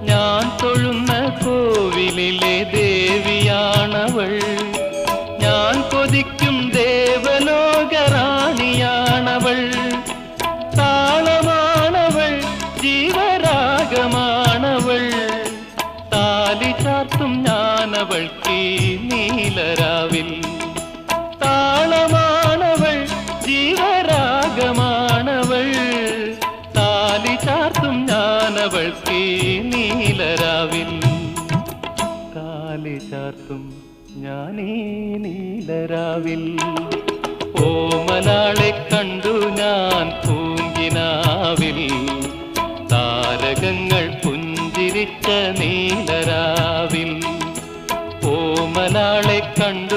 ഞാൻ തൊഴുന്ന കോവിലിലെ ദേവിയാണവൾ, ഞാൻ കൊതിക്കും ദേവലോകറാണിയാണവൾ. താളമാണവൾ, ജീവരാഗമാണവൾ, താലി ചാർത്തും ഞാനവൾക്ക് നീലരാവിൽ. താളമാണവൾ, ജീവരാഗമാണവൾ, താലി ചാർത്തും ഞാനവൾക്ക് നീലരാവിൽ. താലി ചാർത്തും ഞാനീ നീലരാവിൽ. ഓമനാളെ കണ്ടു ഞാൻ പൂങ്കിനാവിൽ, താരകങ്ങൾ പുഞ്ചിരിച്ച നീലരാവിൽ. ഓമനാളെ കണ്ടു